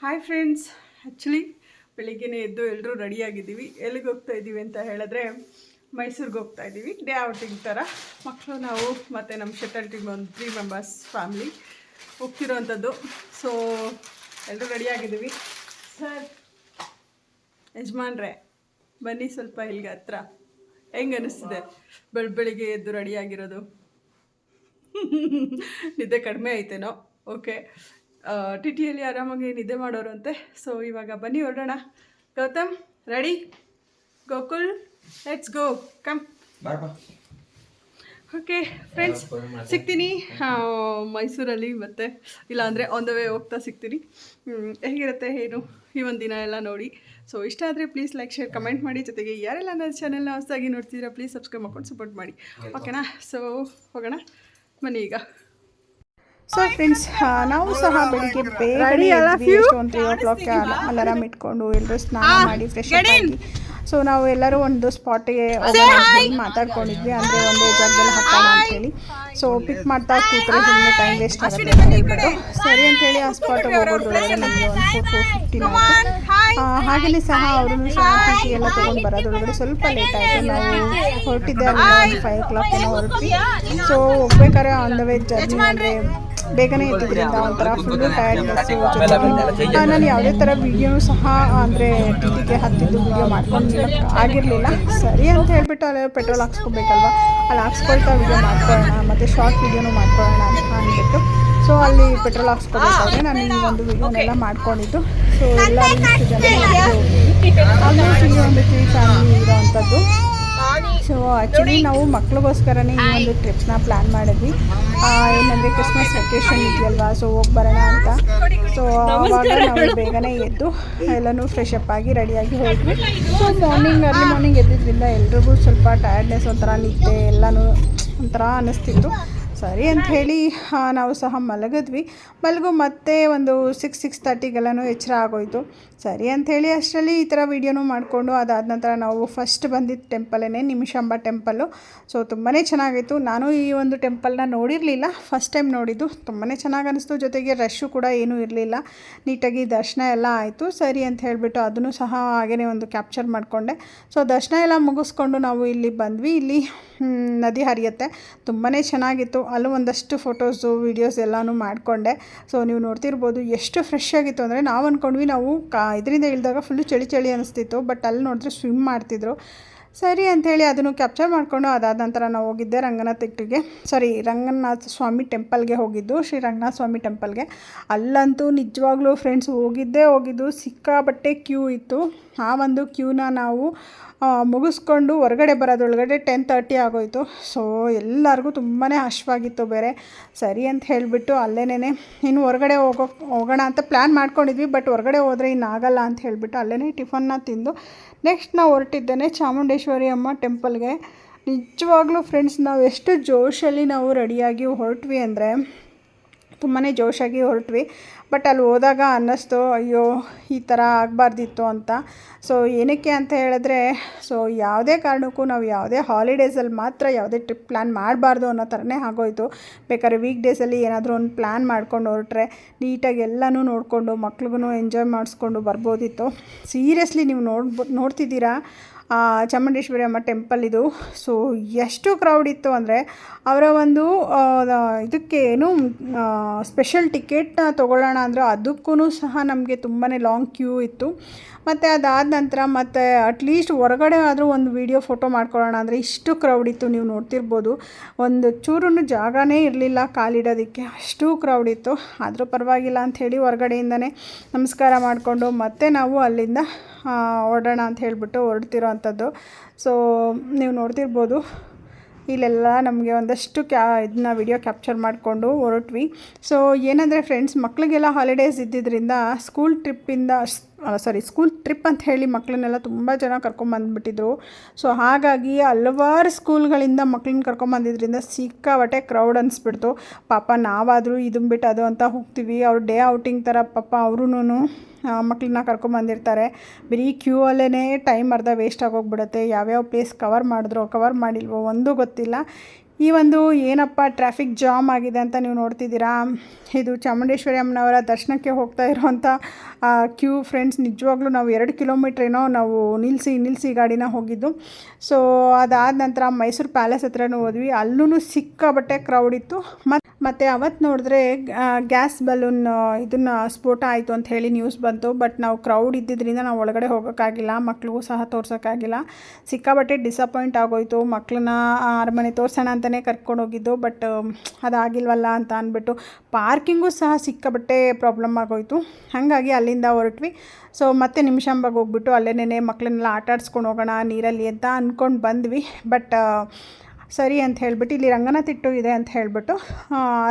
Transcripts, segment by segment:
Hi friends, actually ಬೆಳಿಗ್ಗೆನೇ ಎದ್ದು ಎಲ್ಲರೂ ರೆಡಿಯಾಗಿದ್ದೀವಿ. ಎಲ್ಲಿಗೆ ಹೋಗ್ತಾ ಇದ್ದೀವಿ ಅಂತ ಹೇಳಿದ್ರೆ ಮೈಸೂರಿಗೆ ಹೋಗ್ತಾ ಇದ್ದೀವಿ. ಡೇ ಔಟಿಂಗ್ ಥರ ಮಕ್ಕಳು, ನಾವು ಮತ್ತು ನಮ್ಮ ಶಟಲ್ ಟೀಮ್ ಒಂದು 3 ಮೆಂಬರ್ಸ್ ಫ್ಯಾಮ್ಲಿ ಹೋಗ್ತಿರೋವಂಥದ್ದು. ಸೊ ಎಲ್ಲರೂ ರೆಡಿಯಾಗಿದ್ದೀವಿ. ಸರ್ ಯಜಮಾನ್ರೆ ಬನ್ನಿ ಸ್ವಲ್ಪ ಇಲ್ಲಿಗೆ ಹತ್ರ. ಹೆಂಗೆ ಅನ್ನಿಸ್ತಿದೆ ಬೆಳಿಗ್ಗೆ ಎದ್ದು ರೆಡಿಯಾಗಿರೋದು? ನಿದ್ದೆ ಕಡಿಮೆ ಐತೇನೋ? ಓಕೆ, ಟಿ ಟಿಯಲ್ಲಿ ಆರಾಮಾಗಿ ನಿದ್ದೆ ಮಾಡೋರು ಅಂತೆ. ಸೊ ಇವಾಗ ಬನ್ನಿ ಹೊರಡೋಣ. Gautam ready? Gokul let's go, come. Okay friends, ಸಿಗ್ತೀನಿ ಮೈಸೂರಲ್ಲಿ, ಮತ್ತು ಇಲ್ಲಾಂದರೆ ಆನ್ ದ ವೇ ಹೋಗ್ತಾ ಸಿಗ್ತೀನಿ. ಹೇಗಿರುತ್ತೆ ಏನು ಈ ಒಂದು ದಿನ ಎಲ್ಲ ನೋಡಿ. ಸೊ ಇಷ್ಟ ಆದರೆ ಪ್ಲೀಸ್ ಲೈಕ್, ಶೇರ್, ಕಮೆಂಟ್ ಮಾಡಿ. ಜೊತೆಗೆ ಯಾರೆಲ್ಲ ನನ್ನ ಚಾನೆಲ್ನ ಹೊಸದಾಗಿ ನೋಡ್ತಿದ್ದೀರಾ ಪ್ಲೀಸ್ ಸಬ್ಸ್ಕ್ರೈಬ್ ಮಾಡ್ಕೊಂಡು ಸಪೋರ್ಟ್ ಮಾಡಿ. ಓಕೆನಾ? ಸೊ ಹೋಗೋಣ ಬನ್ನಿ ಈಗ. ಸೊ ಫ್ರೆಂಡ್ಸ್, ನಾವು ಸಹ ಬೆಳಿಗ್ಗೆ ಬೇಗ ಒಂದು 3 o'clock ಅಲಾರಾಮ್ ಇಟ್ಕೊಂಡು ಎಲ್ಲರೂ ಸ್ನಾನ ಮಾಡಿ ಫ್ರೆಶ್ ಅಪ್ ಆಗಿ, ಸೊ ನಾವು ಎಲ್ಲರೂ ಒಂದು ಸ್ಪಾಟಿಗೆ ಮಾತಾಡ್ಕೊಂಡಿದ್ವಿ. ಅಂದರೆ ಒಂದೇ ಜಾಗದಲ್ಲಿ ಹಾಕೋಣ ಅಂತೇಳಿ. ಸೊ ಪಿಕ್ ಮಾಡ್ತಾ ಕೂತ್ರೆ ಸುಮ್ಮನೆ ಟೈಮ್ ವೇಸ್ಟ್ ಆಗುತ್ತೆ ಅಂತ ಹೇಳ್ಬಿಟ್ಟು ಸರಿ ಅಂತೇಳಿ ಆ ಸ್ಪಾಟಿಗೆ ಹೋಗೋದ್ರೊಳಗಡೆ ನಮಗೆ ಒಂದು 4:15 ಆಯಿತು. ಹಾಗೆಯೇ ಸಹ ಅವ್ರನ್ನೂ ಸಹ ಟಿ ಎಲ್ಲ ತೊಗೊಂಡು ಬರೋದ್ರೊಳಗಡೆ ಸ್ವಲ್ಪ ಲೇಟ್ ಆಯಿತು. ನಾವು ಹೊರಟಿದ್ದೆ ಅಲ್ಲಿ ಒಂದು 5 o'clock ಏನೋ ಹೊರಟ್ವಿ. ಸೊ ಹೋಗ್ಬೇಕಾದ್ರೆ ಆನ್ ದ ವೇ ಜರ್ನಿ ಅಂದರೆ ಬೇಗನೆ ಇದ್ದಿದ್ದರಿಂದ ಒಂಥರ ಫುಲ್ಲು ಟಯರ್ಡ್ನೆಸ್ಸು. ನಾನು ಯಾವುದೇ ಥರ ವೀಡಿಯೋನೂ ಸಹ ಅಂದರೆ ಟಿಟಿಗೆ ಹತ್ತಿದ್ದು ವೀಡಿಯೋ ಮಾಡ್ಕೊಂಡು ಆಗಿರಲಿಲ್ಲ. ಸರಿ ಅಂತ ಹೇಳ್ಬಿಟ್ಟು ಅಲ್ಲಿ ಪೆಟ್ರೋಲ್ ಹಾಕ್ಸ್ಕೊಬೇಕಲ್ವ, ಅಲ್ಲಿ ಹಾಕ್ಸ್ಕೊಳ್ತಾ ವೀಡಿಯೋ ಮಾಡ್ಕೊಳ್ಳೋಣ ಮತ್ತು ಶಾರ್ಟ್ ವೀಡಿಯೋನೂ ಮಾಡ್ಕೊಳ್ಳೋಣ ಅಂತ ಅಂದ್ಬಿಟ್ಟು ಸೊ ಅಲ್ಲಿ ಪೆಟ್ರೋಲ್ ಹಾಕ್ಸ್ಕೊಬೇಕಾದ್ರೆ ನಾನು ಈ ಒಂದು ವೀಡಿಯೋನೆಲ್ಲ ಮಾಡ್ಕೊಂಡಿದ್ದು. ಸೊ ಎಲ್ಲರೂ ಇಷ್ಟು ಜನ ಹೋಗ್ತೀವಿ, ಆಲ್ಮೋಸ್ಟ್ ಇಲ್ಲಿ ಒಂದು 3 ಫ್ಯಾಮಿಲಿ ಇರೋವಂಥದ್ದು. ಸೊ ಆ್ಯಕ್ಚುಲಿ ನಾವು ಮಕ್ಳಿಗೋಸ್ಕರನೇ ಈ ಒಂದು ಟ್ರಿಪ್ನ ಪ್ಲ್ಯಾನ್ ಮಾಡಿದ್ವಿ. ಏನಂದರೆ ಕ್ರಿಸ್ಮಸ್ ವೆಕೇಷನ್ ಇದೆಯಲ್ವಾ, ಸೊ ಹೋಗಿ ಬರೋಣ ಅಂತ. ಸೊ ಆವಾಗ ನಾವು ಬೇಗನೆ ಎದ್ದು ಎಲ್ಲನೂ ಫ್ರೆಶ್ ಅಪ್ ಆಗಿ ರೆಡಿಯಾಗಿ ಹೋದ್ವಿ. ಸೊ ಅರ್ಲಿ ಮಾರ್ನಿಂಗ್ ಎದ್ದಿದ್ದರಿಂದ ಎಲ್ರಿಗೂ ಸ್ವಲ್ಪ ಟಯರ್ಡ್ನೆಸ್, ಒಂಥರ ನಿದ್ದೆ ಎಲ್ಲನೂ ಒಂಥರ ಅನ್ನಿಸ್ತಿತ್ತು. ಸರಿ ಅಂಥೇಳಿ ನಾವು ಸಹ ಮಲಗಿದ್ವಿ. ಮತ್ತೆ ಒಂದು 6:30 ಎಚ್ಚರ ಆಗೋಯಿತು. ಸರಿ ಅಂಥೇಳಿ ಅಷ್ಟರಲ್ಲಿ ಈ ಥರ ವೀಡಿಯೋನೂ ಮಾಡಿಕೊಂಡು ಅದಾದ ನಂತರ ನಾವು ಫಸ್ಟ್ ಬಂದಿದ್ದ ಟೆಂಪಲ್ಲೇ ನಿಮಿಷಾಂಬ ಟೆಂಪಲ್ಲು. ಸೊ ತುಂಬಾ ಚೆನ್ನಾಗಿತ್ತು. ನಾನು ಈ ಒಂದು ಟೆಂಪಲ್ನ ನೋಡಿರಲಿಲ್ಲ, ಫಸ್ಟ್ ಟೈಮ್ ನೋಡಿದ್ದು. ತುಂಬಾ ಚೆನ್ನಾಗಿ ಅನ್ನಿಸ್ತು. ಜೊತೆಗೆ ರಶ್ಶು ಕೂಡ ಏನೂ ಇರಲಿಲ್ಲ, ನೀಟಾಗಿ ದರ್ಶನ ಎಲ್ಲ ಆಯಿತು. ಸರಿ ಅಂತ ಹೇಳಿಬಿಟ್ಟು ಅದನ್ನು ಸಹ ಹಾಗೇ ಒಂದು ಕ್ಯಾಪ್ಚರ್ ಮಾಡಿಕೊಂಡೆ. ಸೊ ದರ್ಶನ ಎಲ್ಲ ಮುಗಿಸ್ಕೊಂಡು ನಾವು ಇಲ್ಲಿ ಬಂದ್ವಿ. ಇಲ್ಲಿ ನದಿ ಹರಿಯುತ್ತೆ, ತುಂಬಾ ಚೆನ್ನಾಗಿತ್ತು. ಅಲ್ಲೂ ಒಂದಷ್ಟು ಫೋಟೋಸು ವೀಡಿಯೋಸ್ ಎಲ್ಲನೂ ಮಾಡಿಕೊಂಡೆ. ಸೊ ನೀವು ನೋಡ್ತಿರ್ಬೋದು ಎಷ್ಟು ಫ್ರೆಶ್ ಆಗಿತ್ತು ಅಂದರೆ, ನಾವು ಅಂದ್ಕೊಂಡ್ವಿ ನಾವು ಇದರಿಂದ ಇಳಿದಾಗ ಫುಲ್ಲು ಚಳಿ ಅನ್ನಿಸ್ತಿತ್ತು. ಬಟ್ ಅಲ್ಲಿ ನೋಡಿದ್ರೆ ಸ್ವಿಮ್ ಮಾಡ್ತಿದ್ರು. ಸರಿ ಅಂಥೇಳಿ ಅದನ್ನು ಕ್ಯಾಪ್ಚರ್ ಮಾಡಿಕೊಂಡು ಅದಾದ ನಂತರ ನಾವು ಹೋಗಿದ್ದೆ ರಂಗನಾಥ ಸ್ವಾಮಿ ಟೆಂಪಲ್ಗೆ ಹೋಗಿದ್ದು, ಶ್ರೀ ರಂಗನಾಥ ಸ್ವಾಮಿ ಟೆಂಪಲ್ಗೆ. ಅಲ್ಲಂತೂ ನಿಜವಾಗ್ಲೂ ಫ್ರೆಂಡ್ಸ್ ಹೋಗಿದ್ದು ಸಿಕ್ಕಾಪಟ್ಟೆ ಕ್ಯೂ ಇತ್ತು. ಆ ಒಂದು ಕ್ಯೂನ ನಾವು ಮುಗಿಸ್ಕೊಂಡು ಹೊರಗಡೆ ಬರೋದ್ರೊಳಗಡೆ 10:30 ಆಗೋಯಿತು. ಸೊ ಎಲ್ಲರಿಗೂ ತುಂಬಾ ಹಶ್ವಾಗಿತ್ತು ಬೇರೆ. ಸರಿ ಅಂತ ಹೇಳಿಬಿಟ್ಟು ಅಲ್ಲೇನೇ ಇನ್ನು ಹೊರಗಡೆ ಹೋಗೋಣ ಅಂತ ಪ್ಲ್ಯಾನ್ ಮಾಡ್ಕೊಂಡಿದ್ವಿ. ಬಟ್ ಹೊರಗಡೆ ಹೋದರೆ ಇನ್ನಾಗಲ್ಲ ಅಂತ ಹೇಳಿಬಿಟ್ಟು ಅಲ್ಲೇ ಟಿಫನ್ನ ತಿಂದು ನೆಕ್ಸ್ಟ್ ನಾವು ಹೊರಟಿದ್ದೇನೆ ಚಾಮುಂಡೇಶ್ವರಿ ಅಮ್ಮ ಟೆಂಪಲ್ಗೆ. ನಿಜವಾಗ್ಲೂ ಫ್ರೆಂಡ್ಸ್, ನಾವು ಎಷ್ಟು ಜೋಶಲ್ಲಿ ನಾವು ರೆಡಿಯಾಗಿ ಹೊರಟ್ವಿ ಅಂದರೆ ತುಂಬಾ ಜೋಶಾಗಿ ಹೊರಟ್ವಿ. ಬಟ್ ಅಲ್ಲಿ ಹೋದಾಗ ಅನ್ನಿಸ್ತು, ಅಯ್ಯೋ ಈ ಥರ ಆಗಬಾರ್ದಿತ್ತು ಅಂತ. ಸೊ ಏನಕ್ಕೆ ಅಂತ ಹೇಳಿದ್ರೆ, ಸೊ ಯಾವುದೇ ಕಾರಣಕ್ಕೂ ನಾವು ಯಾವುದೇ ಹಾಲಿಡೇಸಲ್ಲಿ ಮಾತ್ರ ಯಾವುದೇ ಟ್ರಿಪ್ ಪ್ಲ್ಯಾನ್ ಮಾಡಬಾರ್ದು ಅನ್ನೋ ಥರನೇ ಆಗೋಯಿತು. ಬೇಕಾದ್ರೆ ವೀಕ್ ಡೇಸಲ್ಲಿ ಏನಾದರೂ ಒಂದು ಪ್ಲ್ಯಾನ್ ಮಾಡ್ಕೊಂಡು ಹೊರಟ್ರೆ ನೀಟಾಗಿ ಎಲ್ಲನೂ ನೋಡಿಕೊಂಡು ಮಕ್ಳಿಗೂ ಎಂಜಾಯ್ ಮಾಡಿಸ್ಕೊಂಡು ಬರ್ಬೋದಿತ್ತು. ಸೀರಿಯಸ್ಲಿ ನೀವು ನೋಡ್ತಿದ್ದೀರಾ ಚಾಮುಂಡೇಶ್ವರಿ ಅಮ್ಮ ಟೆಂಪಲ್ ಇದು. ಸೊ ಎಷ್ಟು ಕ್ರೌಡ್ ಇತ್ತು ಅಂದರೆ, ಅವರ ಒಂದು ಇದಕ್ಕೆ ಸ್ಪೆಷಲ್ ಟಿಕೆಟ್ನ ತೊಗೊಳ್ಳೋಣ ಅಂದರೆ ಅದಕ್ಕೂ ಸಹ ನಮಗೆ ತುಂಬಾ ಲಾಂಗ್ ಕ್ಯೂ ಇತ್ತು. ಮತ್ತು ಅದಾದ ನಂತರ ಮತ್ತು ಅಟ್ಲೀಸ್ಟ್ ಹೊರಗಡೆ ಆದರೂ ಒಂದು ವೀಡಿಯೋ ಫೋಟೋ ಮಾಡ್ಕೊಳ್ಳೋಣ ಅಂದರೆ ಇಷ್ಟು ಕ್ರೌಡ್ ಇತ್ತು. ನೀವು ನೋಡ್ತಿರ್ಬೋದು, ಒಂದು ಚೂರೂ ಜಾಗನೇ ಇರಲಿಲ್ಲ ಕಾಲಿಡೋದಕ್ಕೆ, ಅಷ್ಟು ಕ್ರೌಡ್ ಇತ್ತು. ಆದರೂ ಪರವಾಗಿಲ್ಲ ಅಂಥೇಳಿ ಹೊರಗಡೆಯಿಂದನೇ ನಮಸ್ಕಾರ ಮಾಡಿಕೊಂಡು ಮತ್ತೆ ನಾವು ಅಲ್ಲಿಂದ ಹೊರಡೋಣ ಅಂತ ಹೇಳಿಬಿಟ್ಟು ಹೊರಡ್ತಿರೋ ಅಂಥದ್ದು. ಸೊ ನೀವು ನೋಡ್ತಿರ್ಬೋದು, ಇಲ್ಲೆಲ್ಲ ನಮಗೆ ಒಂದಷ್ಟು ಇದನ್ನ ವಿಡಿಯೋ ಕ್ಯಾಪ್ಚರ್ ಮಾಡಿಕೊಂಡು ಹೊರಟ್ವಿ. ಸೊ ಏನಂದರೆ ಫ್ರೆಂಡ್ಸ್, ಮಕ್ಕಳಿಗೆಲ್ಲ ಹಾಲಿಡೇಸ್ ಇದ್ದಿದ್ದರಿಂದ ಸ್ಕೂಲ್ ಟ್ರಿಪ್ ಅಂತ ಹೇಳಿ ಮಕ್ಕಳನ್ನೆಲ್ಲ ತುಂಬ ಜನ ಕರ್ಕೊಂಬಂದುಬಿಟ್ಟಿದ್ರು. ಸೊ ಹಾಗಾಗಿ ಹಲವಾರು ಸ್ಕೂಲ್ಗಳಿಂದ ಮಕ್ಕಳನ್ನ ಕರ್ಕೊಂಬಂದಿದ್ದರಿಂದ ಸಿಕ್ಕಾಪಟ್ಟೆ ಕ್ರೌಡ್ ಅನಿಸ್ಬಿಡ್ತು. ಪಾಪ ನಾವಾದರೂ ಇದನ್ನು ಬಿಟ್ಟು ಅದು ಅಂತ ಹೋಗ್ತೀವಿ, ಅವ್ರು ಡೇ ಔಟಿಂಗ್ ಥರ ಪಾಪ ಅವ್ರೂ ಮಕ್ಕಳನ್ನ ಕರ್ಕೊಂಬಂದಿರ್ತಾರೆ. ಬರೀ ಕ್ಯೂ ಅಲ್ಲೇ ಟೈಮ್ ಅರ್ಧ ವೇಸ್ಟ್ ಆಗೋಗ್ಬಿಡುತ್ತೆ. ಯಾವ್ಯಾವ ಪ್ಲೇಸ್ ಕವರ್ ಮಾಡಿಲ್ವೋ ಒಂದೂ ಗೊತ್ತಿಲ್ಲ. ಈ ಒಂದು ಏನಪ್ಪ ಟ್ರಾಫಿಕ್ ಜಾಮ್ ಆಗಿದೆ ಅಂತ ನೀವು ನೋಡ್ತಿದ್ದೀರಾ. ಇದು ಚಾಮುಂಡೇಶ್ವರಿ ಅಮ್ಮನವರ ದರ್ಶನಕ್ಕೆ ಹೋಗ್ತಾ ಇರೋವಂಥ ಕ್ಯೂ ಫ್ರೆಂಡ್ಸ್. ನಿಜವಾಗ್ಲೂ ನಾವು 2 ಕಿಲೋಮೀಟ್ರ್ ಏನೋ ನಾವು ನಿಲ್ಲಿಸಿ ಗಾಡಿನ ಹೋಗಿದ್ದು. ಸೊ ಅದಾದ ನಂತರ ಮೈಸೂರು ಪ್ಯಾಲೇಸ್ ಹತ್ರನೂ ಹೋದ್ವಿ. ಅಲ್ಲೂ ಸಿಕ್ಕಾಬಟ್ಟೆ ಕ್ರೌಡ್ ಇತ್ತು. ಮತ್ತು ಅವತ್ತು ನೋಡಿದ್ರೆ ಗ್ಯಾಸ್ ಬಲೂನ್ ಇದನ್ನು ಸ್ಫೋಟ ಆಯಿತು ಅಂತ ಹೇಳಿ ನ್ಯೂಸ್ ಬಂತು. ಬಟ್ ನಾವು ಕ್ರೌಡ್ ಇದ್ದಿದ್ದರಿಂದ ನಾವು ಒಳಗಡೆ ಹೋಗೋಕ್ಕಾಗಿಲ್ಲ, ಮಕ್ಳಿಗೂ ಸಹ ತೋರ್ಸೋಕ್ಕಾಗಿಲ್ಲ. ಸಿಕ್ಕಾಬಟ್ಟೆ ಡಿಸಪಾಯಿಂಟ್ ಆಗೋಯಿತು. ಮಕ್ಕಳನ್ನ ಅರಮನೆ ತೋರಿಸೋಣ ಅಂತಲೇ ಕರ್ಕೊಂಡು ಹೋಗಿದ್ದು, ಬಟ್ ಅದಾಗಿಲ್ವಲ್ಲ ಅಂತ ಅಂದ್ಬಿಟ್ಟು ಪಾರ್ಕಿಂಗು ಸಹ ಸಿಕ್ಕಾಬಟ್ಟೆ ಪ್ರಾಬ್ಲಮ್ ಆಗೋಯಿತು. ಹಾಗಾಗಿ ಅಲ್ಲಿಂದ ಹೊರಟ್ವಿ. ಸೊ ಮತ್ತೆ ನಿಮಿಷಾಂಬಾಗ ಹೋಗ್ಬಿಟ್ಟು ಅಲ್ಲೇನೇ ಮಕ್ಕಳನ್ನೆಲ್ಲ ಆಟ ಆಡಿಸ್ಕೊಂಡು ಹೋಗೋಣ ನೀರಲ್ಲಿ ಅಂತ ಅಂದ್ಕೊಂಡು ಬಂದ್ವಿ. ಬಟ್ ಸರಿ ಅಂತ ಹೇಳಿಬಿಟ್ಟು ಇಲ್ಲಿ ರಂಗನಾಥಿಟ್ಟು ಇದೆ ಅಂತ ಹೇಳಿಬಿಟ್ಟು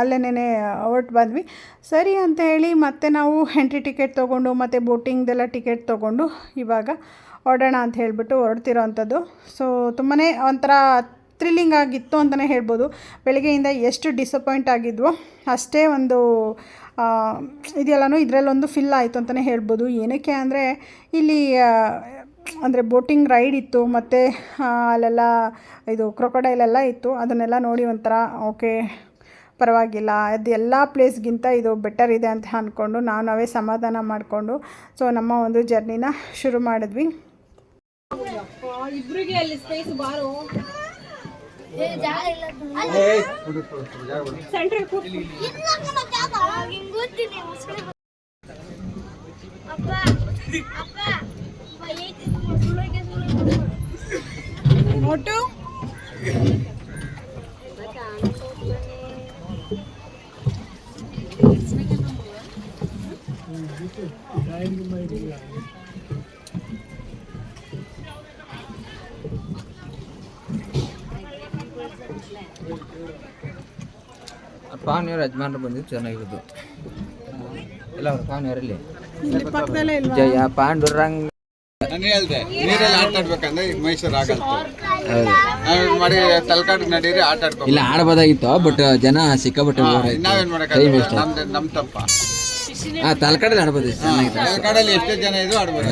ಅಲ್ಲೇನೇ ಹೊರಟು ಬಂದ್ವಿ. ಸರಿ ಅಂತ ಹೇಳಿ ಮತ್ತೆ ನಾವು ಎಂಟ್ರಿ ಟಿಕೆಟ್ ತೊಗೊಂಡು ಮತ್ತು ಬೋಟಿಂಗ್ದೆಲ್ಲ ಟಿಕೆಟ್ ತೊಗೊಂಡು ಇವಾಗ ಹೊರಡೋಣ ಅಂತ ಹೇಳಿಬಿಟ್ಟು ಹೊರಡ್ತಿರೋ ಅಂಥದ್ದು. ಸೊ ತುಂಬಾ ಒಂಥರ ಥ್ರಿಲ್ಲಿಂಗ್ ಆಗಿತ್ತು ಅಂತಲೇ ಹೇಳ್ಬೋದು. ಬೆಳಗ್ಗೆಯಿಂದ ಎಷ್ಟು ಡಿಸಪಾಯಿಂಟ್ ಆಗಿದ್ವೋ ಅಷ್ಟೇ ಒಂದು ಇದೆಲ್ಲನೂ ಇದರಲ್ಲೊಂದು ಫಿಲ್ ಆಯಿತು ಅಂತಲೇ ಹೇಳ್ಬೋದು. ಏನಕ್ಕೆ ಅಂದರೆ ಇಲ್ಲಿ ಅಂದರೆ ಬೋಟಿಂಗ್ ರೈಡ್ ಇತ್ತು, ಮತ್ತು ಅಲ್ಲೆಲ್ಲ ಇದು ಕ್ರೊಕೊಡೈಲೆಲ್ಲ ಇತ್ತು. ಅದನ್ನೆಲ್ಲ ನೋಡಿ ಒಂಥರ ಓಕೆ ಪರವಾಗಿಲ್ಲ, ಅದು ಎಲ್ಲ ಪ್ಲೇಸ್ಗಿಂತ ಇದು ಬೆಟರ್ ಇದೆ ಅಂತ ಅಂದ್ಕೊಂಡು ನಾವೇ ಸಮಾಧಾನ ಮಾಡಿಕೊಂಡು ಸೊ ನಮ್ಮ ಒಂದು ಜರ್ನಿನ ಶುರು ಮಾಡಿದ್ವಿ. ಮೋಟು ಪಾವನಿಯವರು ಯಜಮಾನರು ಬಂದಿದ್ದು ಚೆನ್ನಾಗಿರೋದು ಎಲ್ಲ ಅವ್ರ ಪಾವನಿಯವರಲ್ಲಿ ಇಲ್ಲಿ ಪಕ್ಕದಲ್ಲೇ ಇಲ್ವಾ? ಜಯ ಪಾಂಡುರಂಗ ನಾನು ಹೇಳ್ದೆ ನೀರಲ್ಲಿ ಆಟ ಆಡ್ಬೇಕಂದ್ರೆ ಈಗ ಮೈಸೂರು ಆಗಲ್ಲ ಮಾಡಿ ತಲಕಾಡು ನಡೀರಿ ಆಟ ಆಡ್ಕೊ. ಇಲ್ಲ ಆಡಬಹುದಾಗಿತ್ತು, ಬಟ್ ಜನ ಸಿಕ್ಕಾಪಟ್ಟೆ ನಾವೇನ್ ಮಾಡಕ್ಕಾಗಲ್ಲ, ನಮ್ ತಪ್ಪ. ತಲಕಾಡಲ್ಲಿ ಆಡ್ಬೋದು, ಚೆನ್ನಾಗಿತ್ತು. ತಲಕಾಡಲ್ಲಿ ಎಷ್ಟೇ ಜನ ಇದ್ರು ಆಡ್ಬೋದು.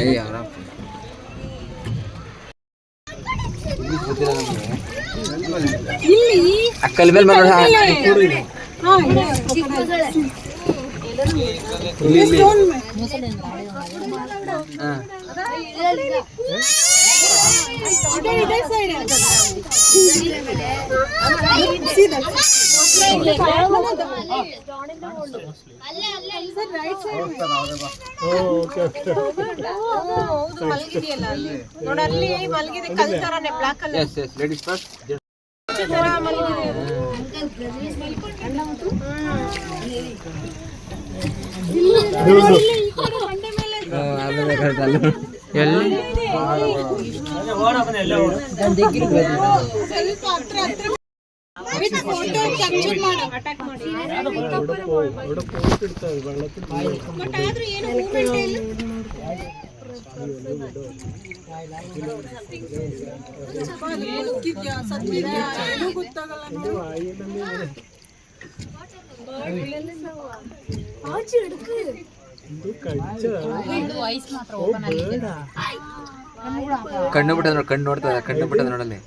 ಅಕ್ಕಲ್ ಮೇಲೆ ಲೇಡೀಸ್ ಫಸ್ಟ್. ಕಣ್ಣು ಬಿಟ್ಟದ ನೋಡಿ, ಕಣ್ಣು ನೋಡ್ತದ, ಕಣ್ಣು ಬಿಟ್ಟದ ನೋಡಲ್ಲಿ.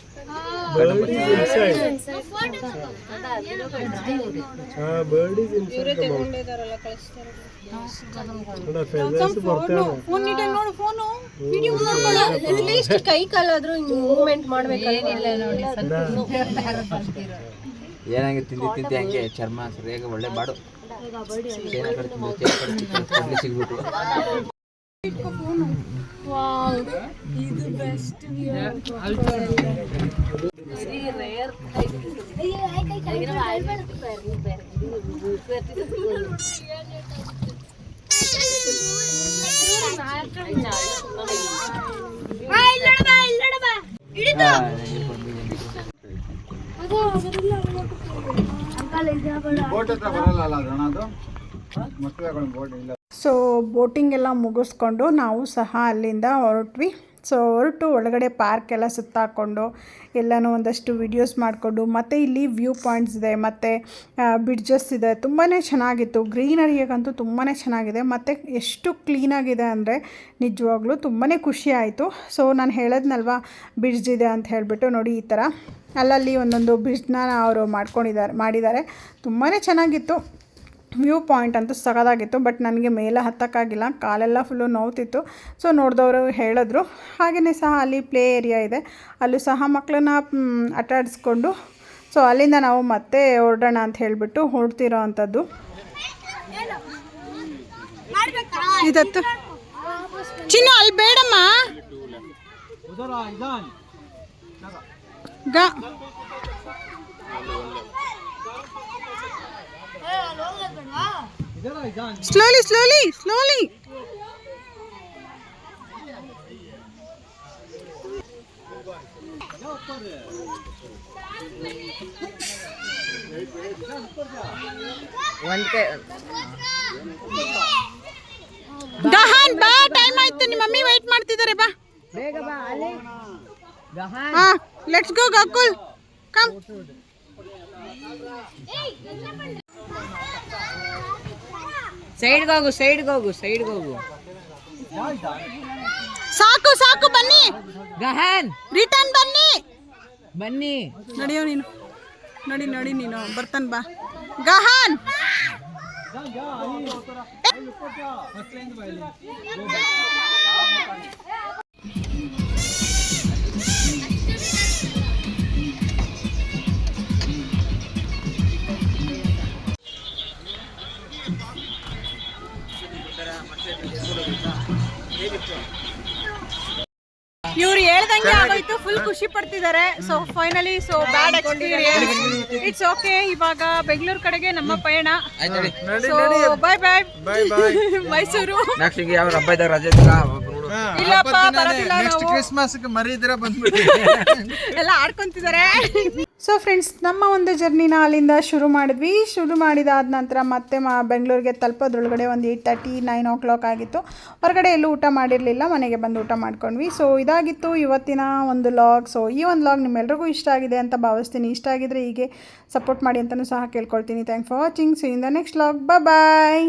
ಕೈ ಕಾಲಾದ್ರೂ ಮೂವ್ಮೆಂಟ್ ಮಾಡ್ಬೇಕಲ್ಲ ನೋಡಿ. ಏನಾಗಿ ತಿಂತಿ ಹಂಗೆ ಚರ್ಮ ಸರಿಯಾಗಿ ಒಳ್ಳೆ ಬಾಡು ಸಿಗ್ಬಿಟ್ಟು. ಇದು ಬೆಸ್ಟ್ ಬೋಟ್ ಹತ್ರ ಬರಲ್ಲ ಅಣ್ಣ, ಅದು ಮಕ್ಕಳು ಬೋಟ್ ಇಲ್ಲ. ಸೊ ಬೋಟಿಂಗ್ ಎಲ್ಲ ಮುಗಿಸ್ಕೊಂಡು ನಾವು ಸಹ ಅಲ್ಲಿಂದ ಹೊರಟ್ವಿ. ಸೊ ಹೊರಟು ಒಳಗಡೆ ಪಾರ್ಕ್ ಎಲ್ಲ ಸುತ್ತಾಕೊಂಡು ಎಲ್ಲನೂ ಒಂದಷ್ಟು ವಿಡಿಯೋಸ್ ಮಾಡಿಕೊಂಡು, ಮತ್ತು ಇಲ್ಲಿ ವ್ಯೂ ಪಾಯಿಂಟ್ಸ್ ಇದೆ, ಮತ್ತು ಬ್ರಿಡ್ಜಸ್ ಇದೆ. ತುಂಬಾ ಚೆನ್ನಾಗಿತ್ತು, ಗ್ರೀನರಿಯಾಗಂತೂ ತುಂಬಾ ಚೆನ್ನಾಗಿದೆ, ಮತ್ತು ಎಷ್ಟು ಕ್ಲೀನಾಗಿದೆ ಅಂದರೆ ನಿಜವಾಗ್ಲೂ ತುಂಬಾ ಖುಷಿ ಆಯಿತು. ಸೊ ನಾನು ಹೇಳಿದ್ನಲ್ವ ಬ್ರಿಡ್ಜ್ ಇದೆ ಅಂತ ಹೇಳಿಬಿಟ್ಟು, ನೋಡಿ ಈ ಥರ ಅಲ್ಲಲ್ಲಿ ಒಂದೊಂದು ಬ್ರಿಡ್ಜ್ನ ಅವರು ಮಾಡಿದ್ದಾರೆ. ತುಂಬಾ ಚೆನ್ನಾಗಿತ್ತು. ವ್ಯೂ ಪಾಯಿಂಟ್ ಅಂತೂ ಸಗದಾಗಿತ್ತು. ಬಟ್ ನನಗೆ ಮೇಲೆ ಹತ್ತಕ್ಕಾಗಿಲ್ಲ, ಕಾಲೆಲ್ಲ ಫುಲ್ಲು ನೋವ್ತಿತ್ತು. ಸೊ ನೋಡಿದವರು ಹೇಳಿದ್ರು. ಹಾಗೆಯೇ ಸಹ ಅಲ್ಲಿ ಪ್ಲೇ ಏರಿಯಾ ಇದೆ, ಅಲ್ಲೂ ಸಹ ಮಕ್ಕಳನ್ನ ಆಟ ಆಡಿಸ್ಕೊಂಡು ಸೊ ಅಲ್ಲಿಂದ ನಾವು ಮತ್ತೆ ಹೊರಡೋಣ ಅಂತ ಹೇಳಿಬಿಟ್ಟು ಹೊರಡ್ತಿರೋ ಅಂಥದ್ದು. ಇದತ್ತು ಚಿನ್ನು ಅಲ್ಲಿ ಬೇಡಮ್ಮ ಸ್ಲೋಲಿ ಸ್ಲೋಲಿ ಸ್ಲೋಲಿ. ಗಹನ್ ಬಾ, ಟೈಮ್ ಆಯ್ತು, ನಿಮ್ಮ ಮಮ್ಮಿ ವೇಟ್ ಮಾಡ್ತಿದ್ದಾರೆ, ಬಾ ಬೇಗ ಬಾ. ಹಾ ಲೆಟ್ಸ್ ಗೋ ಗಕುಲ್, ಕಮ್. ಸೈಡ್ಗೆ ಹೋಗು, ಸೈಡ್ಗೆ ಹೋಗು, ಸೈಡ್ಗೆ ಹೋಗು. ಸಾಕು ಸಾಕು, ಬನ್ನಿ ಗಹನ್ ರಿಟರ್ನ್ ಬನ್ನಿ. ಬನ್ನಿ, ನಡಿಯೋ ನೀನು, ನಡಿ ನಡಿ ನೀನು, ಬರ್ತಾನೆ ಬಾ ಗಹನ್. ಇವ್ರು ಹೇಳ್ದಂಗೆ ಆಗೋಯ್ತು, ಫುಲ್ ಖುಷಿ ಪಡ್ತಿದ್ದಾರೆ. So finally so bad experience, it's okay. ಇವಾಗ ಬೆಂಗಳೂರು ಕಡೆಗೆ ನಮ್ಮ ಪಯಣ. So bye bye Mysuru. Next ಯಾವ ಹಬ್ಬ ಇದ್ದಾಗ ರಜೆ ಇಲ್ಲಪ್ಪ ಬರೋದಿಲ್ಲ, ನಾವು ಕ್ರಿಸ್ಮಸ್ ಮರೀದಿರ ಬಂದ್ಬಿಟ್ಟು ಎಲ್ಲ ಆಡ್ಕೊಂತಿದ್ದಾರೆ. ಸೊ ಫ್ರೆಂಡ್ಸ್, ನಮ್ಮ ಒಂದು ಜರ್ನಿನ ಅಲ್ಲಿಂದ ಶುರು ಮಾಡಿದ್ವಿ. ಶುರು ಮಾಡಿದಾದ ನಂತರ ಮತ್ತೆ ಬೆಂಗಳೂರಿಗೆ ತಲುಪೋದ್ರೊಳಗಡೆ ಒಂದು 8:30 9 o'clock ಆಗಿತ್ತು. ಹೊರಗಡೆ ಎಲ್ಲೂ ಊಟ ಮಾಡಿರಲಿಲ್ಲ, ಮನೆಗೆ ಬಂದು ಊಟ ಮಾಡ್ಕೊಂಡ್ವಿ. ಸೊ ಇದಾಗಿತ್ತು ಇವತ್ತಿನ ಒಂದು ಲಾಗ್. ಸೊ ಈ ಒಂದು ಲಾಗ್ ನಿಮ್ಮೆಲ್ರಿಗೂ ಇಷ್ಟ ಆಗಿದೆ ಅಂತ ಭಾವಿಸ್ತೀನಿ. ಇಷ್ಟ ಆಗಿದ್ರೆ ಹೀಗೆ ಸಪೋರ್ಟ್ ಮಾಡಿ ಅಂತಲೂ ಸಹ ಕೇಳ್ಕೊಳ್ತೀನಿ. Thanks for watching. See in the next vlog. Bye.